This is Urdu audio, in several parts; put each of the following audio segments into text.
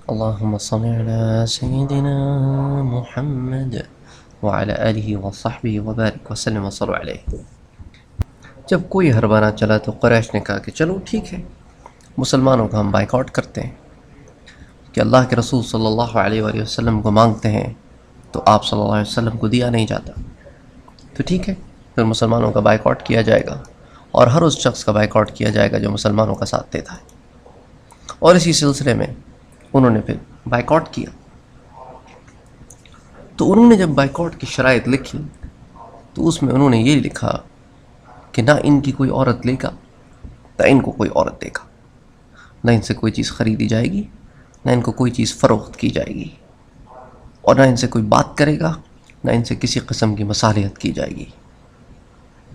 اللهم صل على سيدنا محمد وعلى آلہ وصحبہ وبارک وسلم وصلوا علیہ۔ جب کوئی حربہ نہ چلا تو قریش نے کہا کہ چلو ٹھیک ہے، مسلمانوں کا ہم بائیک آؤٹ کرتے ہیں کہ اللہ کے رسول صلی اللہ علیہ وآلہ وسلم کو مانگتے ہیں تو آپ صلی اللہ علیہ وسلم کو دیا نہیں جاتا، تو ٹھیک ہے پھر مسلمانوں کا بائیک آؤٹ کیا جائے گا اور ہر اس شخص کا بائیک آؤٹ کیا جائے گا جو مسلمانوں کا ساتھ دیتا ہے۔ اور اسی سلسلے میں انہوں نے پھر بائیک آؤٹ کیا۔ تو انہوں نے جب بائیک آؤٹ کی شرائط لکھی تو اس میں انہوں نے یہ لکھا کہ نہ ان کی کوئی عورت لے گا نہ ان کو کوئی عورت دے گا، نہ ان سے کوئی چیز خریدی جائے گی، نہ ان کو کوئی چیز فروخت کی جائے گی، اور نہ ان سے کوئی بات کرے گا، نہ ان سے کسی قسم کی مصالحت کی جائے گی۔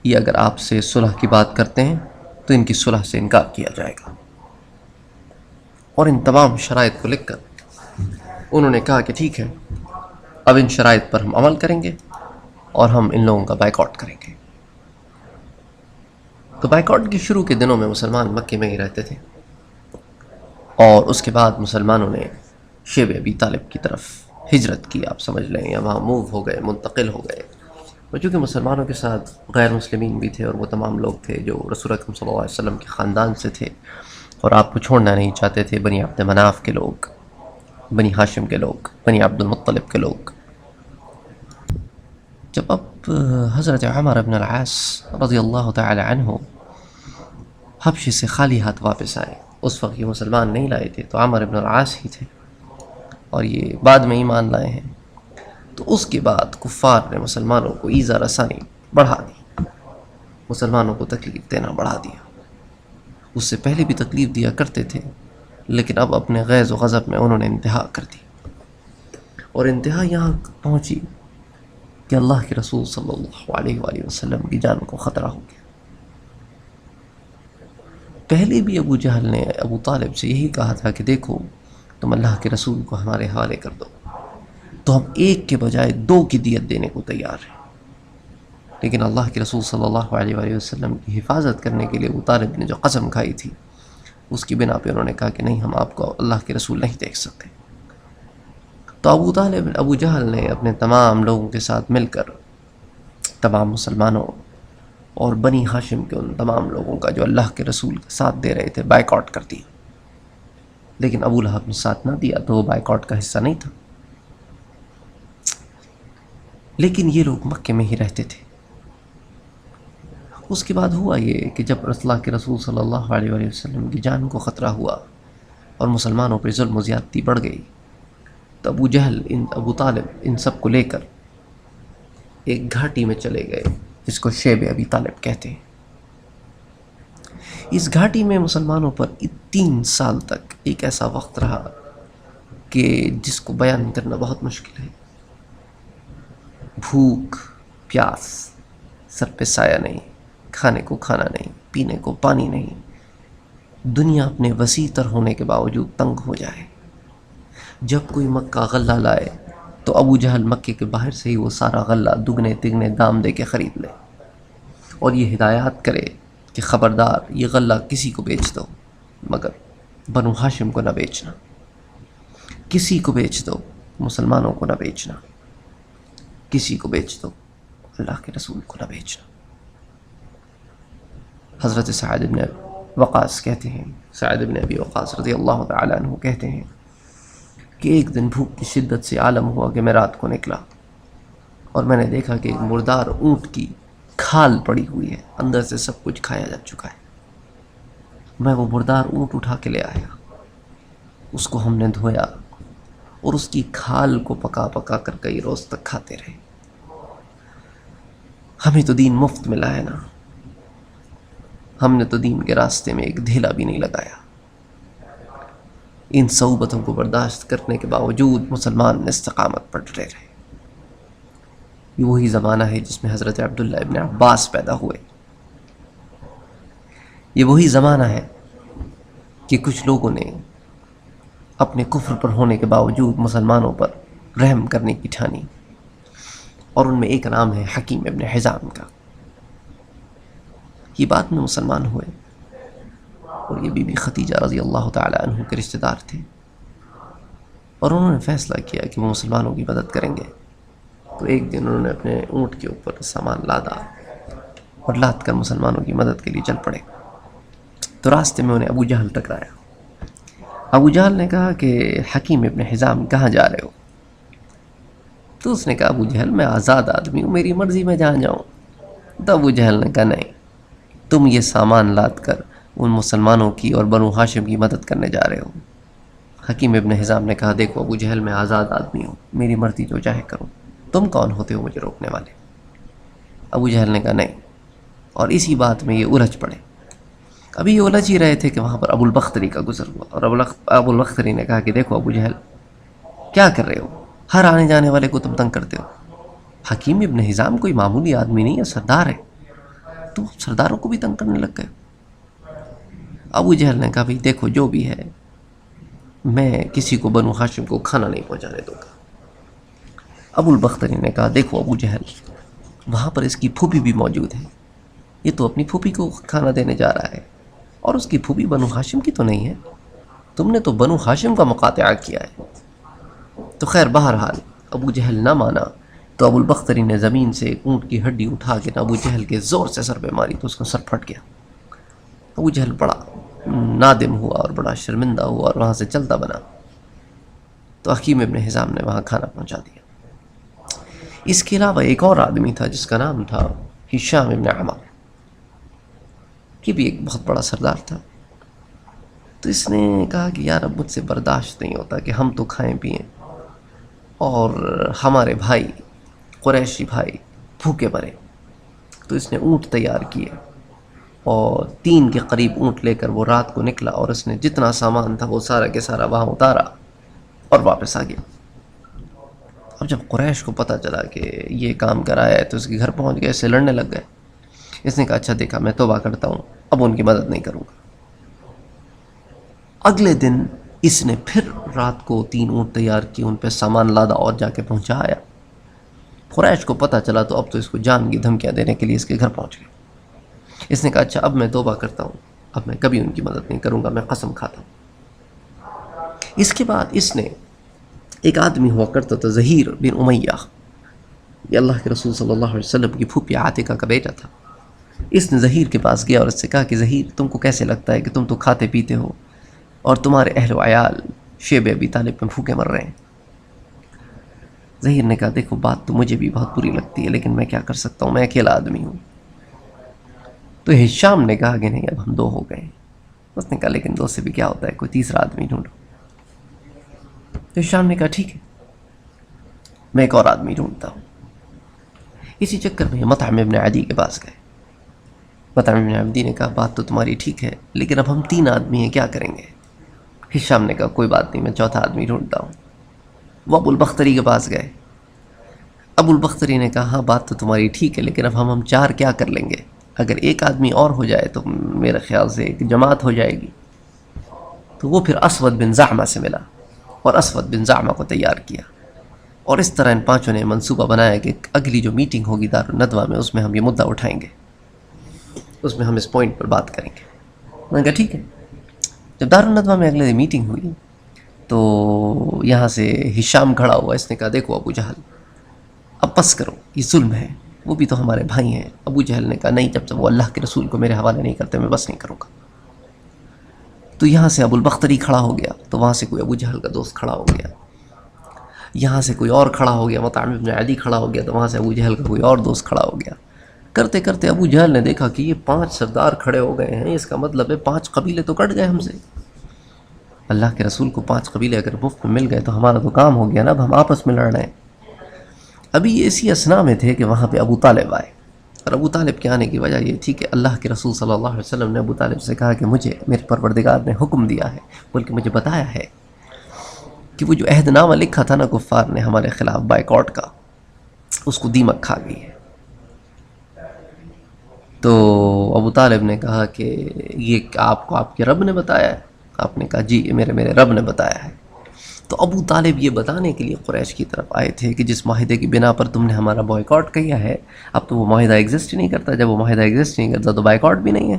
یہ اگر آپ سے صلح کی بات کرتے ہیں تو ان کی صلح سے انکار کیا جائے گا۔ اور ان تمام شرائط کو لکھ کر انہوں نے کہا کہ ٹھیک ہے اب ان شرائط پر ہم عمل کریں گے اور ہم ان لوگوں کا بائیک آؤٹ کریں گے۔ تو بائیک آؤٹ کے شروع کے دنوں میں مسلمان مکے میں ہی رہتے تھے، اور اس کے بعد مسلمانوں نے شیب ابی طالب کی طرف ہجرت کی، آپ سمجھ لیں، یا وہاں موو ہو گئے، منتقل ہو گئے۔ اور چونکہ مسلمانوں کے ساتھ غیر مسلمین بھی تھے، اور وہ تمام لوگ تھے جو رسول اکرم صلی اللہ علیہ وسلم کے خاندان سے تھے اور آپ کو چھوڑنا نہیں چاہتے تھے، بنی عبد مناف کے لوگ، بنی ہاشم کے لوگ، بنی عبد المطلب کے لوگ۔ جب اب حضرت عمر بن العاص رضی اللہ تعالی عنہ حبشے سے خالی ہاتھ واپس آئے، اس وقت یہ مسلمان نہیں لائے تھے، تو عمر بن العاص ہی تھے اور یہ بعد میں ایمان لائے ہیں۔ تو اس کے بعد کفار نے مسلمانوں کو ایذا رسانی بڑھا دی، مسلمانوں کو تکلیف دینا بڑھا دیا۔ اس سے پہلے بھی تکلیف دیا کرتے تھے، لیکن اب اپنے غیظ و غضب میں انہوں نے انتہا کر دی، اور انتہا یہاں پہنچی کہ اللہ کے رسول صلی اللہ علیہ وآلہ وسلم کی جان کو خطرہ ہو گیا۔ پہلے بھی ابو جہل نے ابو طالب سے یہی کہا تھا کہ دیکھو تم اللہ کے رسول کو ہمارے حوالے کر دو تو ہم ایک کے بجائے دو کی دیت دینے کو تیار ہیں، لیکن اللہ کے رسول صلی اللہ علیہ وآلہ وسلم کی حفاظت کرنے کے لیے ابو طالب نے جو قسم کھائی تھی اس کی بنا پہ انہوں نے کہا کہ نہیں، ہم آپ کو اللہ کے رسول نہیں دیکھ سکتے۔ تو ابو جہل نے اپنے تمام لوگوں کے ساتھ مل کر تمام مسلمانوں اور بنی ہاشم کے ان تمام لوگوں کا جو اللہ کے رسول کا ساتھ دے رہے تھے بائیک آؤٹ کر دیا، لیکن ابو لہب نے ساتھ نہ دیا تو وہ بائیک آؤٹ کا حصہ نہیں تھا۔ لیکن یہ لوگ مکے میں ہی رہتے تھے۔ اس کے بعد ہوا یہ کہ جب اللہ کے رسول صلی اللہ علیہ وآلہ وسلم کی جان کو خطرہ ہوا اور مسلمانوں پہ ظلم و زیادتی بڑھ گئی، تو ابو جہل ابو طالب ان سب کو لے کر ایک گھاٹی میں چلے گئے جس کو شیب ابی طالب کہتے ہیں۔ اس گھاٹی میں مسلمانوں پر 3 سال تک ایک ایسا وقت رہا کہ جس کو بیان کرنا بہت مشکل ہے۔ بھوک، پیاس، سر پہ سایہ نہیں، کھانے کو کھانا نہیں، پینے کو پانی نہیں، دنیا اپنے وسیع تر ہونے کے باوجود تنگ ہو جائے۔ جب کوئی مکہ غلہ لائے تو ابو جہل مکے کے باہر سے ہی وہ سارا غلہ دگنے تگنے دام دے کے خرید لے، اور یہ ہدایات کرے کہ خبردار یہ غلہ کسی کو بیچ دو مگر بنو ہاشم کو نہ بیچنا، کسی کو بیچ دو مسلمانوں کو نہ بیچنا، کسی کو بیچ دو اللہ کے رسول کو نہ بیچنا۔ حضرت سعد بن وقاص کہتے ہیں، سعد بن ابی وقاص رضی اللہ تعالیٰ عنہ کہتے ہیں کہ ایک دن بھوک کی شدت سے عالم ہوا کہ میں رات کو نکلا اور میں نے دیکھا کہ ایک مردار اونٹ کی کھال پڑی ہوئی ہے، اندر سے سب کچھ کھایا جا چکا ہے۔ میں وہ مردار اونٹ اٹھا کے لے آیا، اس کو ہم نے دھویا اور اس کی کھال کو پکا پکا کر کئی روز تک کھاتے رہے۔ ہمیں تو دین مفت ملا ہے نا، ہم نے تو دین کے راستے میں ایک دھیلا بھی نہیں لگایا۔ ان صعوبتوں کو برداشت کرنے کے باوجود مسلمان استقامت پر ڈٹے رہے۔ یہ وہی زمانہ ہے جس میں حضرت عبداللہ ابن عباس پیدا ہوئے۔ یہ وہی زمانہ ہے کہ کچھ لوگوں نے اپنے کفر پر ہونے کے باوجود مسلمانوں پر رحم کرنے کی ٹھانی، اور ان میں ایک نام ہے حکیم ابن حزام کا۔ یہ بعد میں مسلمان ہوئے، اور یہ بی بی خدیجہ رضی اللہ تعالی عنہ کے رشتہ دار تھے۔ اور انہوں نے فیصلہ کیا کہ وہ مسلمانوں کی مدد کریں گے. تو ایک دن انہوں نے اپنے اونٹ کے اوپر سامان لادا اور لاد کر مسلمانوں کی مدد کے لیے چل پڑے. تو راستے میں انہیں ابو جہل ٹکرایا. ابو جہل نے کہا کہ حکیم ابن حزام کہاں جا رہے ہو؟ تو اس نے کہا ابو جہل میں آزاد آدمی ہوں، میری مرضی میں جہاں جاؤں. تو ابو جہل نے کہا نہیں، تم یہ سامان لاد کر ان مسلمانوں کی اور بنو ہاشم کی مدد کرنے جا رہے ہو. حکیم ابن حزام نے کہا دیکھو ابو جہل میں آزاد آدمی ہوں، میری مرضی جو چاہے کروں، تم کون ہوتے ہو مجھے روکنے والے؟ ابو جہل نے کہا نہیں. اور اسی بات میں یہ الجھ پڑے. ابھی یہ الجھ ہی رہے تھے کہ وہاں پر ابو البختری کا گزر ہوا، اور ابو البختری نے کہا کہ دیکھو ابو جہل کیا کر رہے ہو، ہر آنے جانے والے کو تم تنگ کرتے ہو. حکیم ابن حزام کوئی معمولی آدمی نہیں ہے، سردار ہے، تم سرداروں کو بھی تنگ کرنے لگ گئے. ابو جہل نے کہا بھائی دیکھو جو بھی ہے، میں کسی کو بنو ہاشم کو کھانا نہیں پہنچانے دوں گا. ابو البختری نے کہا دیکھو ابو جہل، وہاں پر اس کی پھوپھی بھی موجود ہے، یہ تو اپنی پھوپھی کو کھانا دینے جا رہا ہے، اور اس کی پھوپھی بنو ہاشم کی تو نہیں ہے، تم نے تو بنو ہاشم کا مقاطعہ کیا ہے. تو خیر بہرحال ابو جہل نہ مانا. تو ابو البختری نے زمین سے ایک اونٹ کی ہڈی اٹھا کے ابو جہل کے زور سے سر پہ ماری تو اس کا سر پھٹ گیا. ابو جہل بڑا نادم ہوا اور بڑا شرمندہ ہوا اور وہاں سے چلتا بنا. تو حکیم ابن حزام نے وہاں کھانا پہنچا دیا. اس کے علاوہ ایک اور آدمی تھا جس کا نام تھا ہشام ابن عمر، یہ بھی ایک بہت بڑا سردار تھا. تو اس نے کہا کہ یار اب مجھ سے برداشت نہیں ہوتا کہ ہم تو کھائیں پئیں اور ہمارے بھائی قریشی بھائی بھوکے مرے. تو اس نے اونٹ تیار کیے اور 3 کے قریب اونٹ لے کر وہ رات کو نکلا، اور اس نے جتنا سامان تھا وہ سارا کے سارا وہاں اتارا اور واپس آ گیا. اب جب قریش کو پتہ چلا کہ یہ کام کرایا ہے تو اس کے گھر پہنچ گئے، اس سے لڑنے لگ گئے. اس نے کہا اچھا دیکھا میں توبہ کرتا ہوں، اب ان کی مدد نہیں کروں گا. اگلے دن اس نے پھر رات کو 3 اونٹ تیار کیے، ان پہ سامان لادا اور جا کے پہنچایا. قریش کو پتہ چلا تو اب تو اس کو جان کی دھمکیاں دینے کے لیے اس کے گھر پہنچ گئے. اس نے کہا اچھا اب میں توبہ کرتا ہوں، اب میں کبھی ان کی مدد نہیں کروں گا، میں قسم کھاتا ہوں. اس کے بعد اس نے ایک آدمی ہوا کرتا تھا ظہیر بن امیہ، یہ اللہ کے رسول صلی اللہ علیہ وسلم کی پھوپھی عاتکہ کا بیٹا تھا. اس نے ظہیر کے پاس گیا اور اس سے کہا کہ ظہیر تم کو کیسے لگتا ہے کہ تم تو کھاتے پیتے ہو اور تمہارے اہل و عیال شیب ابی طالب میں بھوکے مر رہے ہیں؟ ظہیر نے کہا دیکھو بات تو مجھے بھی بہت بری لگتی ہے، لیکن میں کیا کر سکتا ہوں، میں اکیلا آدمی ہوں. تو ہشام نے کہا کہ نہیں اب ہم 2 ہو گئے. اس نے کہا لیکن 2 سے بھی کیا ہوتا ہے، کوئی تیسرا آدمی ڈھونڈو. تو ہشام نے کہا ٹھیک ہے میں ایک اور آدمی ڈھونڈتا ہوں. اسی چکر میں مطعم ابن عدی کے پاس گئے. مطعم ابن عدی نے کہا بات تو تمہاری ٹھیک ہے، لیکن اب ہم 3 آدمی ہیں، کیا کریں گے؟ ہشام نے کہا کوئی بات نہیں، میں چوتھا آدمی ڈھونڈتا ہوں. وہ ابو البختری کے پاس گئے. ابو البختری نے کہا ہاں بات تو تمہاری ٹھیک ہے، لیکن اب ہم 4 کیا کر لیں گے؟ اگر ایک آدمی اور ہو جائے تو میرے خیال سے ایک جماعت ہو جائے گی. تو وہ پھر اسود بن زعمہ سے ملا اور اسود بن زعمہ کو تیار کیا، اور اس طرح ان 5 نے منصوبہ بنایا کہ اگلی جو میٹنگ ہوگی دارالندوہ میں اس میں ہم یہ مدعا اٹھائیں گے، اس میں ہم اس پوائنٹ پر بات کریں گے. میں نے کہا ٹھیک ہے. جب دارالندوہ میں اگلے دن میٹنگ ہوئی تو یہاں سے ہشام کھڑا ہوا. اس نے کہا دیکھو ابو جہل اب بس کرو، یہ ظلم ہے، وہ بھی تو ہمارے بھائی ہیں. ابو جہل نے کہا نہیں، جب تک وہ اللہ کے رسول کو میرے حوالے نہیں کرتے میں بس نہیں کروں گا. تو یہاں سے ابو البختری کھڑا ہو گیا، تو وہاں سے کوئی ابو جہل کا دوست کھڑا ہو گیا. یہاں سے کوئی اور کھڑا ہو گیا، مطعم ابن عدی کھڑا ہو گیا، تو وہاں سے ابو جہل کا کوئی اور دوست کھڑا ہو گیا. کرتے کرتے ابو جہل نے دیکھا کہ یہ 5 سردار کھڑے ہو گئے ہیں، اس کا مطلب ہے 5 قبیلے تو کٹ گئے ہم سے. اللہ کے رسول کو 5 قبیلے اگر مفت میں مل گئے تو ہمارا تو کام ہو گیا نا، اب ہم آپس میں لڑ رہے ہیں. ابھی یہ اسی اسنا میں تھے کہ وہاں پہ ابو طالب آئے. اور ابو طالب کے آنے کی وجہ یہ تھی کہ اللہ کے رسول صلی اللہ علیہ وسلم نے ابو طالب سے کہا کہ مجھے میرے پروردگار نے حکم دیا ہے، بلکہ مجھے بتایا ہے کہ وہ جو عہد نامہ لکھا تھا نا کفار نے ہمارے خلاف بائیکاٹ کا، اس کو دیمک کھا گئی ہے. تو ابو طالب نے کہا کہ یہ آپ کو آپ کے رب نے بتایا ہے؟ آپ نے کہا جی میرے رب نے بتایا ہے. تو ابو طالب یہ بتانے کے لیے قریش کی طرف آئے تھے کہ جس معاہدے کی بنا پر تم نے ہمارا بائیکاٹ کیا ہے، اب تو وہ معاہدہ ایگزسٹ ہی نہیں کرتا. جب وہ معاہدہ ایگزسٹ نہیں کرتا تو بائیکاٹ بھی نہیں ہے.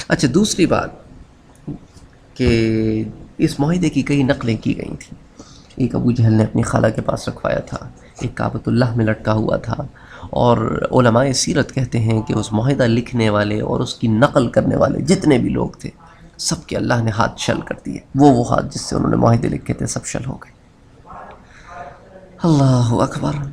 اچھا دوسری بات کہ اس معاہدے کی کئی نقلیں کی گئی تھیں. ایک ابو جہل نے اپنی خالہ کے پاس رکھوایا تھا، ایک کعبۃ اللہ میں لٹکا ہوا تھا، اور علماء سیرت کہتے ہیں کہ اس معاہدہ لکھنے والے اور اس کی نقل کرنے والے جتنے بھی لوگ تھے سب کے اللہ نے ہاتھ شل کر دیے. وہ ہاتھ جس سے انہوں نے معاہدے لکھے تھے سب شل ہو گئے. اللہ اکبر.